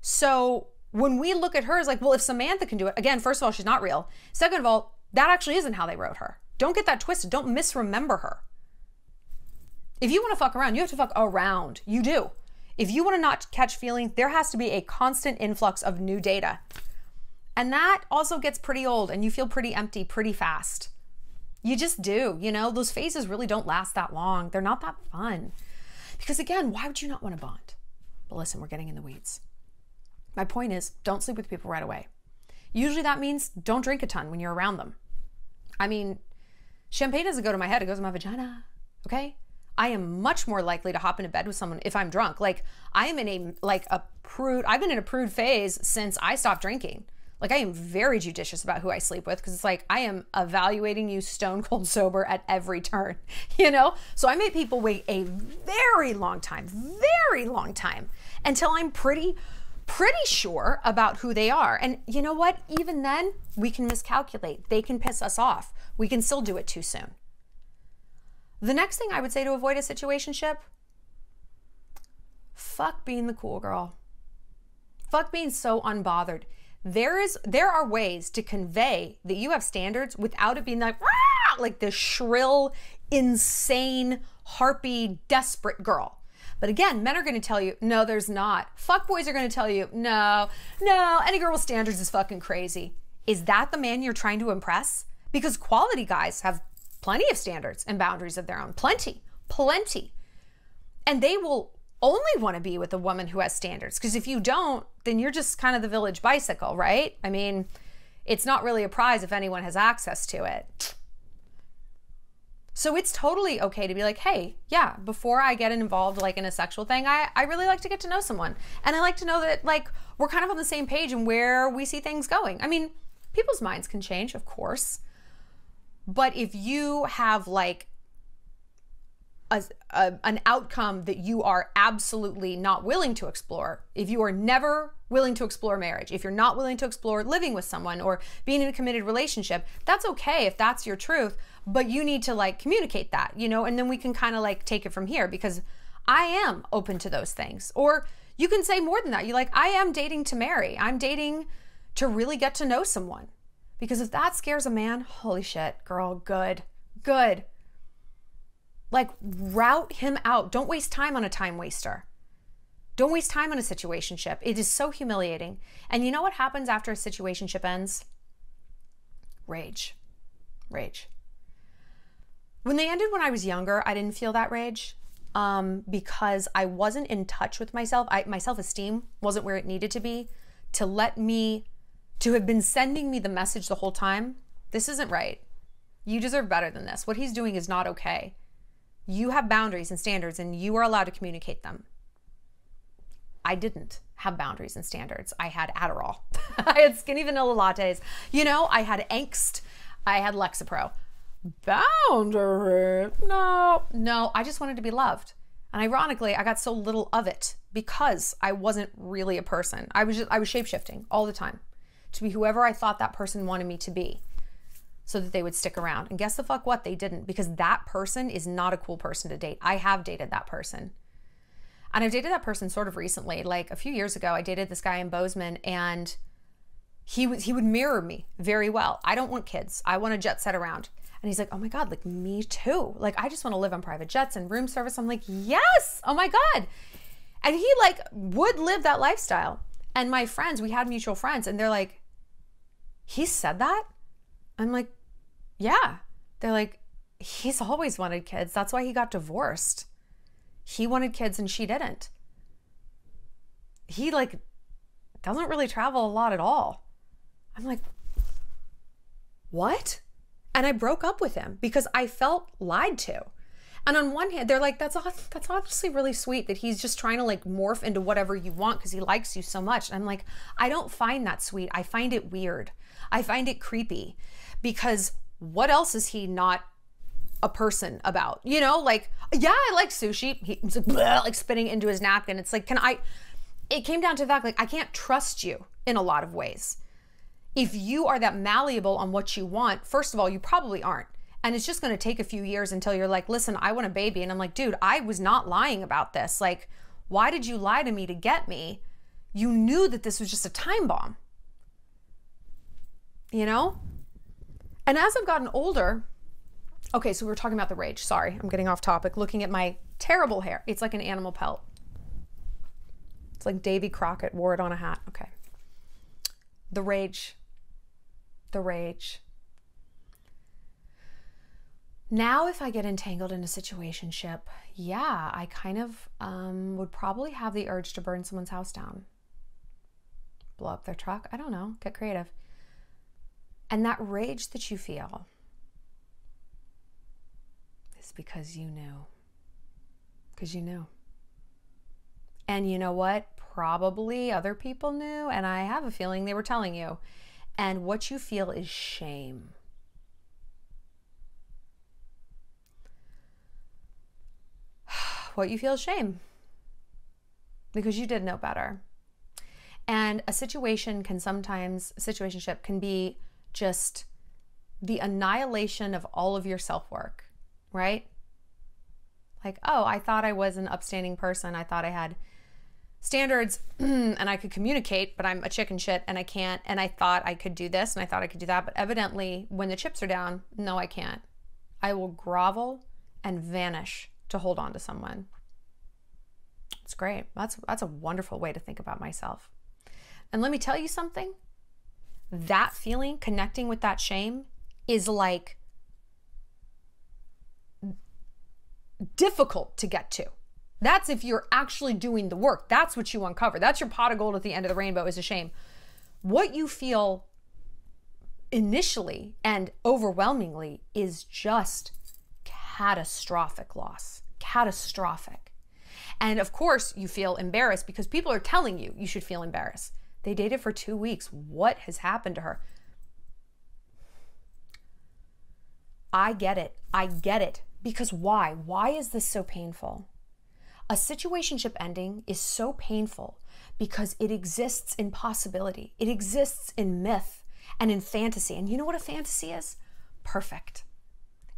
So when we look at her as like, well, if Samantha can do it, again, first of all, she's not real. Second of all, that actually isn't how they wrote her. Don't get that twisted. Don't misremember her. If you want to fuck around, you have to fuck around. You do. If you want to not catch feelings, there has to be a constant influx of new data. And that also gets pretty old and you feel pretty empty pretty fast. You just do, you know, those phases really don't last that long. They're not that fun. Because again, why would you not want to bond? But listen, we're getting in the weeds. My point is, don't sleep with people right away. Usually that means don't drink a ton when you're around them. I mean, champagne doesn't go to my head, it goes to my vagina, okay? I am much more likely to hop into bed with someone if I'm drunk. Like I am in a prude, I've been in a prude phase since I stopped drinking. Like I am very judicious about who I sleep with because it's like I am evaluating you stone cold sober at every turn, you know? So I made people wait a very long time until I'm pretty pretty sure about who they are. And you know what? Even then, we can miscalculate. They can piss us off. We can still do it too soon. The next thing I would say to avoid a situationship, fuck being the cool girl. Fuck being so unbothered. There are ways to convey that you have standards without it being like this shrill, insane, harpy, desperate girl. But again, men are going to tell you, no, there's not. Fuck boys are going to tell you, no, any girl with standards is fucking crazy. Is that the man you're trying to impress? Because quality guys have plenty of standards and boundaries of their own. Plenty. And they will only want to be with a woman who has standards. Because if you don't, then you're just kind of the village bicycle, right? I mean, it's not really a prize if anyone has access to it. So it's totally okay to be like, hey, yeah, before I get involved like in a sexual thing, I really like to get to know someone. And I like to know that like we're kind of on the same page and where we see things going. I mean, people's minds can change, of course. But if you have like an outcome that you are absolutely not willing to explore, if you are never willing to explore marriage, if you're not willing to explore living with someone or being in a committed relationship, that's okay if that's your truth, but you need to like communicate that, you know, and then we can kind of like take it from here, because I am open to those things. Or you can say more than that. You like, I am dating to marry. I'm dating to really get to know someone. Because if that scares a man, holy shit, girl, good. Like, route him out. Don't waste time on a time waster. Don't waste time on a situationship. It is so humiliating. And you know what happens after a situationship ends? Rage. When they ended when I was younger, I didn't feel that rage because I wasn't in touch with myself. My self-esteem wasn't where it needed to be to have been sending me the message the whole time. This isn't right. You deserve better than this. What he's doing is not okay. You have boundaries and standards and you are allowed to communicate them. I didn't have boundaries and standards. I had Adderall. I had skinny vanilla lattes. You know, I had angst. I had Lexapro. Boundaries? No, I just wanted to be loved. And ironically, I got so little of it because I wasn't really a person. I was shape-shifting all the time to be whoever I thought that person wanted me to be, so that they would stick around. And guess the fuck what? They didn't, because that person is not a cool person to date. I have dated that person. And I've dated that person sort of recently. Like a few years ago, I dated this guy in Bozeman, and he would mirror me very well. I don't want kids. I want to jet set around. And he's like, oh my God, like me too. Like, I just want to live on private jets and room service. I'm like, yes, oh my God. And he like would live that lifestyle. And my friends, we had mutual friends, and they're like, he said that? I'm like, yeah. They're like, he's always wanted kids. That's why he got divorced. He wanted kids and she didn't. He like doesn't really travel a lot at all. I'm like, what? And I broke up with him because I felt lied to. And on one hand, they're like, that's obviously really sweet that he's just trying to like morph into whatever you want because he likes you so much. And I'm like, I don't find that sweet. I find it weird. I find it creepy, because what else is he not a person about? You know, like, yeah, I like sushi. He's like, bleh, like spitting into his napkin. It's like, it came down to the fact, like, I can't trust you in a lot of ways. If you are that malleable on what you want, first of all, you probably aren't. And it's just going to take a few years until you're like, listen, I want a baby. And I'm like, dude, I was not lying about this. Like, why did you lie to me to get me? You knew that this was just a time bomb. You know? And as I've gotten older, okay, so we were talking about the rage. Sorry, I'm getting off topic. Looking at my terrible hair. It's like an animal pelt. It's like Davy Crockett wore it on a hat. Okay. The rage. Now, if I get entangled in a situationship, yeah, I kind of would probably have the urge to burn someone's house down. Blow up their truck. I don't know. Get creative. And that rage that you feel is because you knew. Because you knew. And you know what? Probably other people knew, and I have a feeling they were telling you. And what you feel is shame. What you feel is shame. Because you did know better. And a situation can sometimes, situationship can be just the annihilation of all of your self-work, right? Like, oh, I thought I was an upstanding person. I thought I had standards and I could communicate, but I'm a chicken shit and I can't. And I thought I could do this and I thought I could do that. But evidently, when the chips are down, no, I can't. I will grovel and vanish to hold on to someone. It's great. That's a wonderful way to think about myself. And let me tell you something. That feeling, connecting with that shame, is like difficult to get to. That's if you're actually doing the work. That's what you uncover. That's your pot of gold at the end of the rainbow, is a shame. What you feel initially and overwhelmingly is just catastrophic loss. Catastrophic. And of course you feel embarrassed because people are telling you you should feel embarrassed. They dated for 2 weeks. What has happened to her? I get it. I get it. Because why? Why is this so painful? A situationship ending is so painful because it exists in possibility. It exists in myth and in fantasy. And you know what a fantasy is? Perfect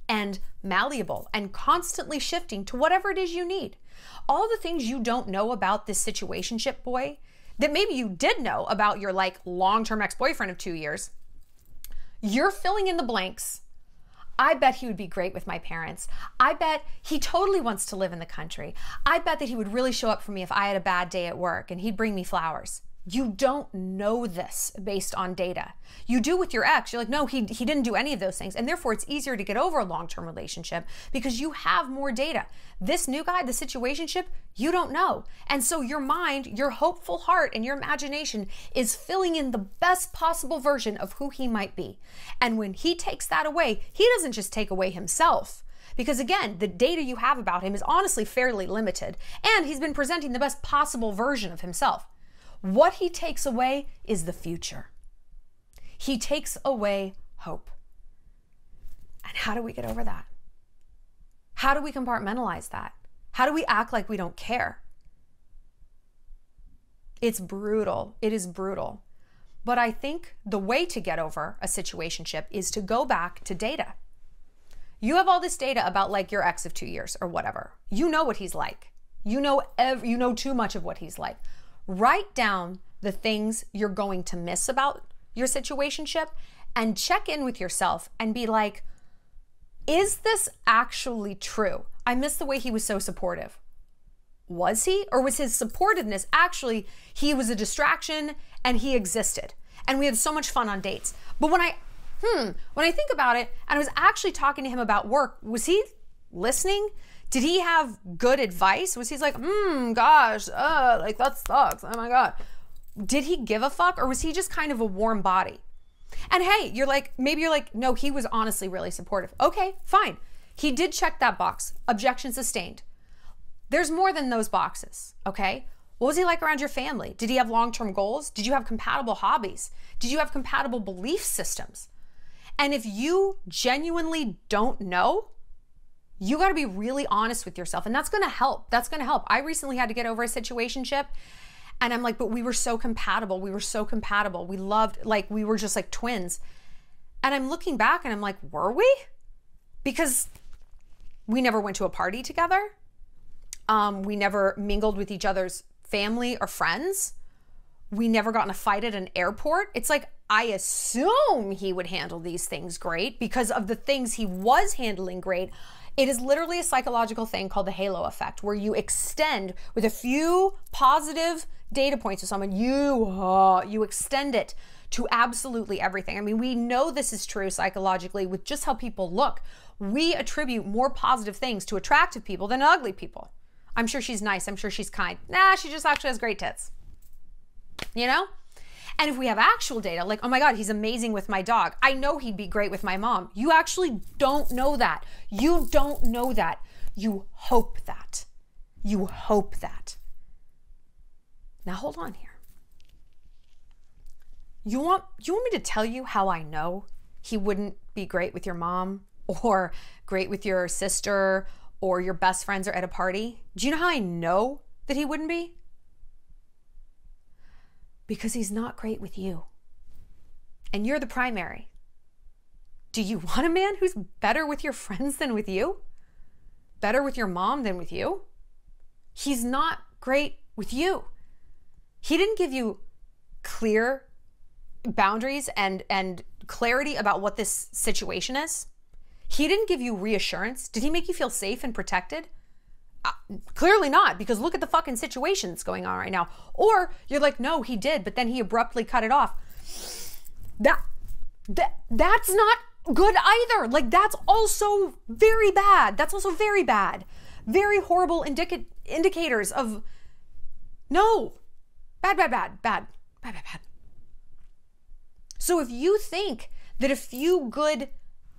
and malleable and constantly shifting to whatever it is you need. All the things you don't know about this situationship boy that maybe you did know about your like long-term ex-boyfriend of 2 years, you're filling in the blanks. I bet he would be great with my parents. I bet he totally wants to live in the country. I bet that he would really show up for me if I had a bad day at work and he'd bring me flowers. You don't know this based on data. You do with your ex. You're like, no, he didn't do any of those things. And therefore it's easier to get over a long-term relationship because you have more data. This new guy, the situationship, you don't know. And so your mind, your hopeful heart and your imagination is filling in the best possible version of who he might be. And when he takes that away, he doesn't just take away himself. Because again, the data you have about him is honestly fairly limited. And he's been presenting the best possible version of himself. What he takes away is the future. He takes away hope. And how do we get over that? How do we compartmentalize that? How do we act like we don't care? It's brutal. It is brutal. But I think the way to get over a situationship is to go back to data. You have all this data about like your ex of 2 years or whatever. You know what he's like. You know too much of what he's like. Write down the things you're going to miss about your situationship and check in with yourself and be like, is this actually true? I miss the way he was so supportive. Was he? Or was his supportiveness actually, he was a distraction and he existed and we had so much fun on dates? But when I think about it and I was actually talking to him about work, was he listening? Did he have good advice? Was he like, gosh, like that sucks, oh my God. Did he give a fuck or was he just kind of a warm body? And hey, maybe you're like, no, he was honestly really supportive. Okay, fine. He did check that box, objection sustained. There's more than those boxes, okay? What was he like around your family? Did he have long-term goals? Did you have compatible hobbies? Did you have compatible belief systems? And if you genuinely don't know, you got to be really honest with yourself. And that's going to help. That's going to help. I recently had to get over a situationship and I'm like, but we were so compatible. We were so compatible. We loved, like, we were just like twins. And I'm looking back and I'm like, were we? Because we never went to a party together. We never mingled with each other's family or friends. We never got in a fight at an airport. It's like, I assume he would handle these things great because of the things he was handling great. It is literally a psychological thing called the halo effect, where you extend with a few positive data points with someone, you extend it to absolutely everything. I mean, we know this is true psychologically with just how people look. We attribute more positive things to attractive people than ugly people. I'm sure she's nice. I'm sure she's kind. Nah, she just actually has great tits. You know? And if we have actual data, like, oh my God, he's amazing with my dog. I know he'd be great with my mom. You actually don't know that. You don't know that. You hope that. You hope that. Now hold on here. You want me to tell you how I know he wouldn't be great with your mom or great with your sister or your best friends or at a party? Do you know how I know that he wouldn't be? Because he's not great with you. And you're the primary. Do you want a man who's better with your friends than with you? Better with your mom than with you? He's not great with you. He didn't give you clear boundaries and clarity about what this situation is. He didn't give you reassurance. Did he make you feel safe and protected? Clearly not, because look at the fucking situation that's going on right now. Or you're like, no, he did, but then he abruptly cut it off. That's not good either. Like, that's also very bad. That's also very bad. Very horrible indicators of no. Bad. So if you think that a few good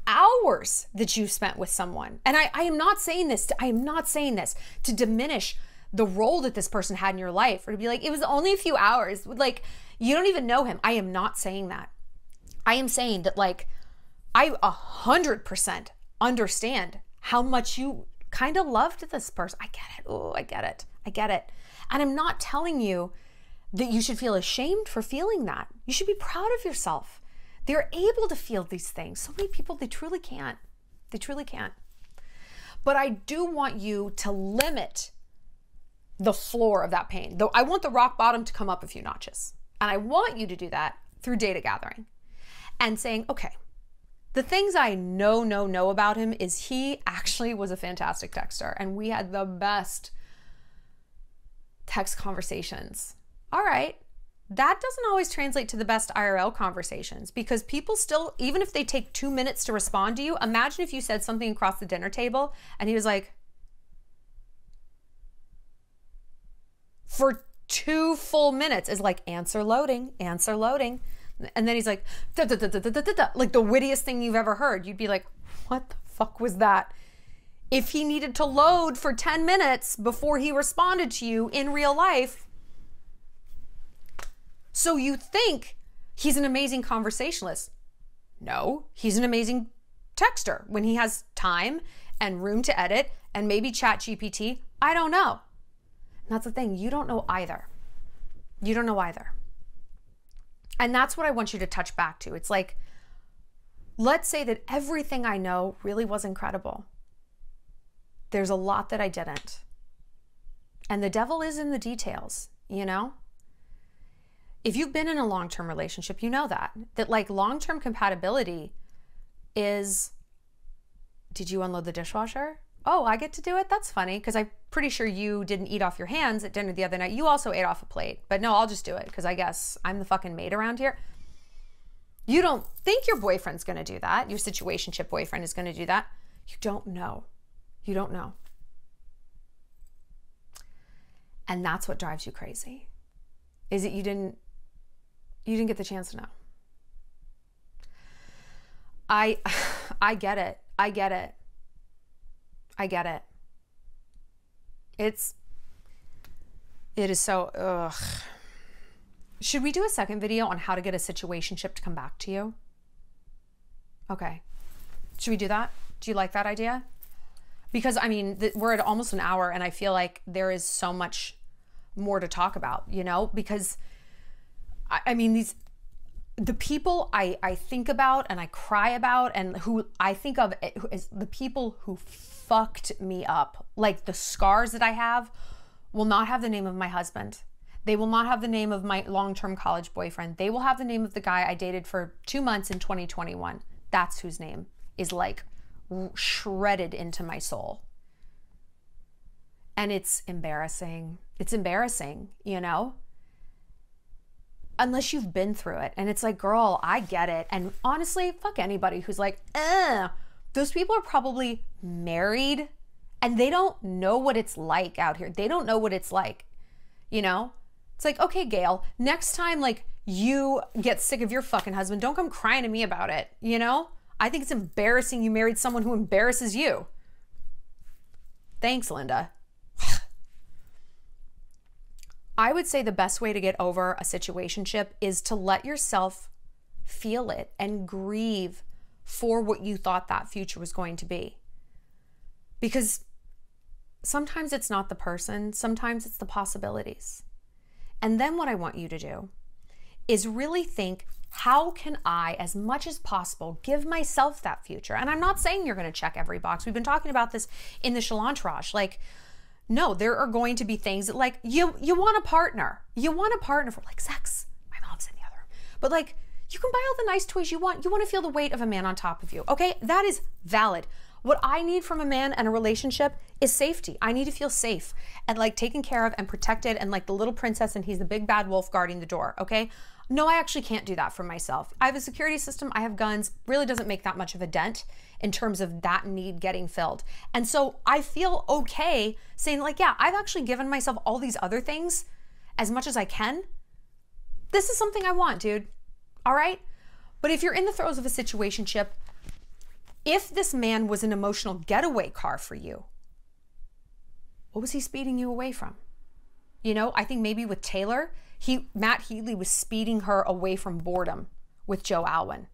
hours that you spent with someone, and I am not saying this to diminish the role that this person had in your life, or to be like, it was only a few hours, like, you don't even know him. I am not saying that. I am saying that, like, I 100% understand how much you kind of loved this person. I get it. Oh, I get it. And I'm not telling you that you should feel ashamed for feeling that. You should be proud of yourself. They're able to feel these things. So many people, they truly can't. They truly can't. But I do want you to limit the floor of that pain. Though I want the rock bottom to come up a few notches. And I want you to do that through data gathering and saying, okay, the things I know about him is he actually was a fantastic texter and we had the best text conversations. All right. That doesn't always translate to the best IRL conversations, because people still, even if they take 2 minutes to respond to you, imagine if you said something across the dinner table and he was like, for 2 full minutes is like, answer loading. And then he's like, like the wittiest thing you've ever heard. You'd be like, what the fuck was that? If he needed to load for 10 minutes before he responded to you in real life. So you think he's an amazing conversationalist. No, he's an amazing texter when he has time and room to edit and maybe chat GPT. I don't know. And that's the thing. You don't know either. You don't know either. And that's what I want you to touch back to. It's like, let's say that everything I know really was incredible. There's a lot that I didn't. And the devil is in the details, you know? If you've been in a long-term relationship, you know that like long-term compatibility is, did you unload the dishwasher? Oh, I get to do it? That's funny, because I'm pretty sure you didn't eat off your hands at dinner the other night. You also ate off a plate, but no, I'll just do it because I guess I'm the fucking maid around here. You don't think your boyfriend's going to do that. Your situationship boyfriend is going to do that. You don't know. You don't know. And that's what drives you crazy, is that you didn't get the chance to know. I get it. I get it. It is so, ugh. Should we do a second video on how to get a situationship to come back to you? Okay. Should we do that? Do you like that idea? Because I mean, we're at almost an hour and I feel like there is so much more to talk about, you know, because I mean, the people I think about and I cry about and who I think of as the people who fucked me up, like the scars that I have, will not have the name of my husband. They will not have the name of my long-term college boyfriend. They will have the name of the guy I dated for 2 months in 2021. That's whose name is like shredded into my soul. And it's embarrassing. It's embarrassing, you know? Unless you've been through it. And it's like, girl, I get it. And honestly, fuck anybody who's like, those people are probably married and they don't know what it's like out here. They don't know what it's like, you know? It's like, okay, Gail, next time like you get sick of your fucking husband, don't come crying to me about it, you know? I think it's embarrassing you married someone who embarrasses you. Thanks, Linda. I would say the best way to get over a situationship is to let yourself feel it and grieve for what you thought that future was going to be. Because sometimes it's not the person, sometimes it's the possibilities. And then what I want you to do is really think, how can I, as much as possible, give myself that future? And I'm not saying you're going to check every box. We've been talking about this in the Shallontrage. Like, no, there are going to be things that, like, you want a partner. You want a partner for, like, sex. My mom's in the other room. But, like, you can buy all the nice toys you want. You want to feel the weight of a man on top of you. Okay, that is valid. What I need from a man and a relationship is safety. I need to feel safe and, like, taken care of and protected and like the little princess and he's the big bad wolf guarding the door, okay? No, I actually can't do that for myself. I have a security system, I have guns, really doesn't make that much of a dent in terms of that need getting filled. And so I feel okay saying, like, yeah, I've actually given myself all these other things as much as I can. This is something I want, dude. All right? But if you're in the throes of a situationship, if this man was an emotional getaway car for you, what was he speeding you away from? You know, I think maybe with Taylor, Matt Healy was speeding her away from boredom with Joe Alwyn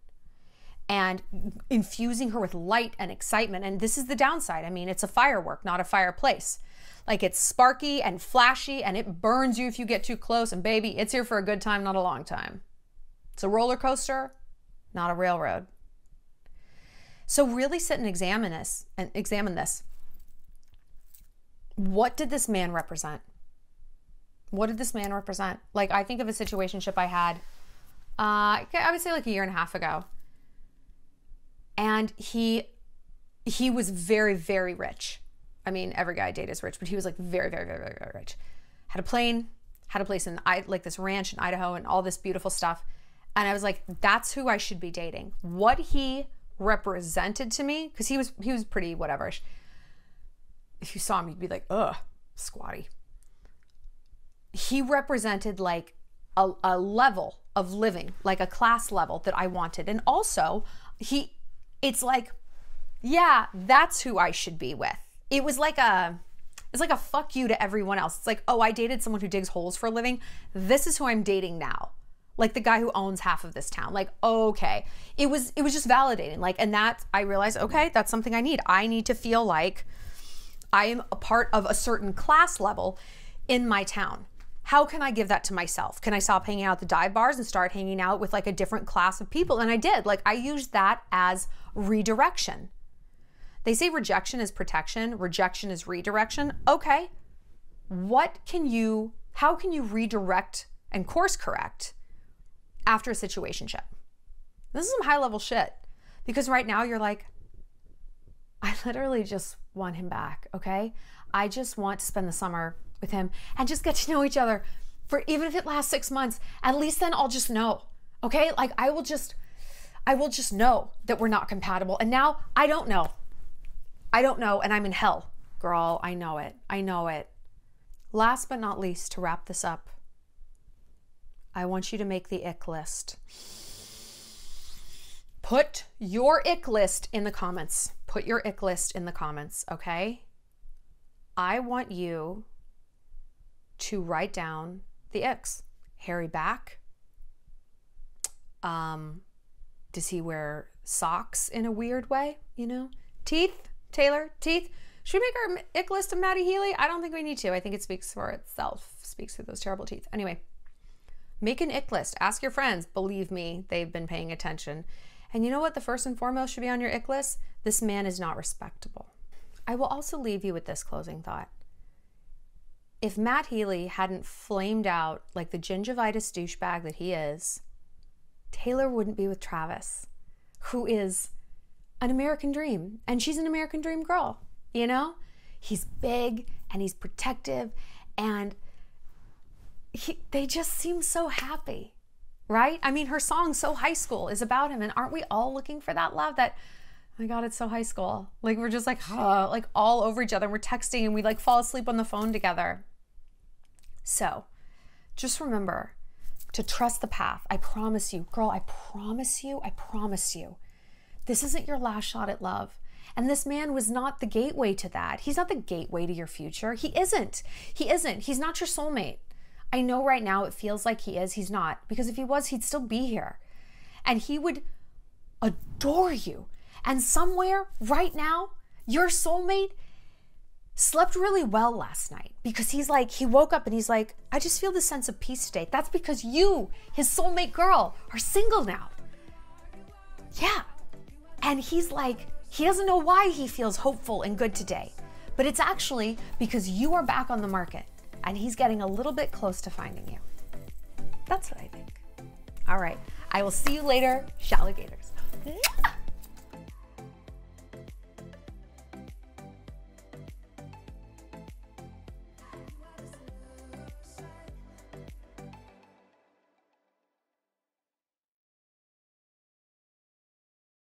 and infusing her with light and excitement. And this is the downside. I mean, it's a firework, not a fireplace. Like, it's sparky and flashy and it burns you if you get too close. And baby, it's here for a good time, not a long time. It's a roller coaster, not a railroad. So really sit and examine this. What did this man represent? What did this man represent? Like, I think of a situationship I had, I would say like a year and a half ago. And he was very, very rich. I mean, every guy I date is rich, but he was like very, very, very, very, very rich. Had a plane, had a place in like this ranch in Idaho and all this beautiful stuff. And I was like, that's who I should be dating. What he represented to me, because he was pretty whatever. If you saw him, you'd be like, ugh, squatty. He represented like a level of living, like a class level that I wanted. And also it's like, yeah, that's who I should be with. It's like a fuck you to everyone else. It's like, oh, I dated someone who digs holes for a living. This is who I'm dating now. Like the guy who owns half of this town. Like, okay. It was just validating. Like, and that I realized, okay, that's something I need. I need to feel like I am a part of a certain class level in my town. How can I give that to myself? Can I stop hanging out at the dive bars and start hanging out with like a different class of people? And I did. Like, I used that as redirection. They say rejection is protection, rejection is redirection. Okay. How can you redirect and course correct after a situationship? This is some high level shit, because right now you're like, I literally just want him back. Okay. I just want to spend the summer with him and just get to know each other for, even if it lasts 6 months, at least then I'll just know. Okay. Like, I will just know that we're not compatible. And now I don't know. And I'm in hell, girl. I know it. Last but not least, to wrap this up, I want you to make the ick list. Put your ick list in the comments. Put your ick list in the comments, okay? I want you to write down the icks. Hairy back. Does he wear socks in a weird way? You know? Teeth. Taylor, teeth. Should we make our ick list of Maddie Healy? I don't think we need to. I think it speaks for itself. Speaks for those terrible teeth. Anyway, make an ick list. Ask your friends. Believe me, they've been paying attention. And you know what the first and foremost should be on your ick list? This man is not respectable. I will also leave you with this closing thought. If Matt Healy hadn't flamed out like the gingivitis douchebag that he is, Taylor wouldn't be with Travis, who is an American dream. And she's an American dream girl, you know? He's big and he's protective and they just seem so happy, right? I mean, her song, So High School, is about him. And aren't we all looking for that love? That, oh my God, it's so high school. Like, we're just like, like all over each other. And we're texting and we like fall asleep on the phone together. So just remember to trust the path. I promise you, girl, I promise you. This isn't your last shot at love. And this man was not the gateway to that. He's not the gateway to your future. He isn't. He's not your soulmate. I know right now it feels like he is. He's not. Because if he was, he'd still be here. And he would adore you. And somewhere right now, your soulmate slept really well last night because he's like, he woke up and he's like, I just feel this sense of peace today. That's because you, his soulmate girl, are single now. Yeah. And he's like, he doesn't know why he feels hopeful and good today, but it's actually because you are back on the market and he's getting a little bit close to finding you. That's what I think. All right. I will see you later, Shalligators.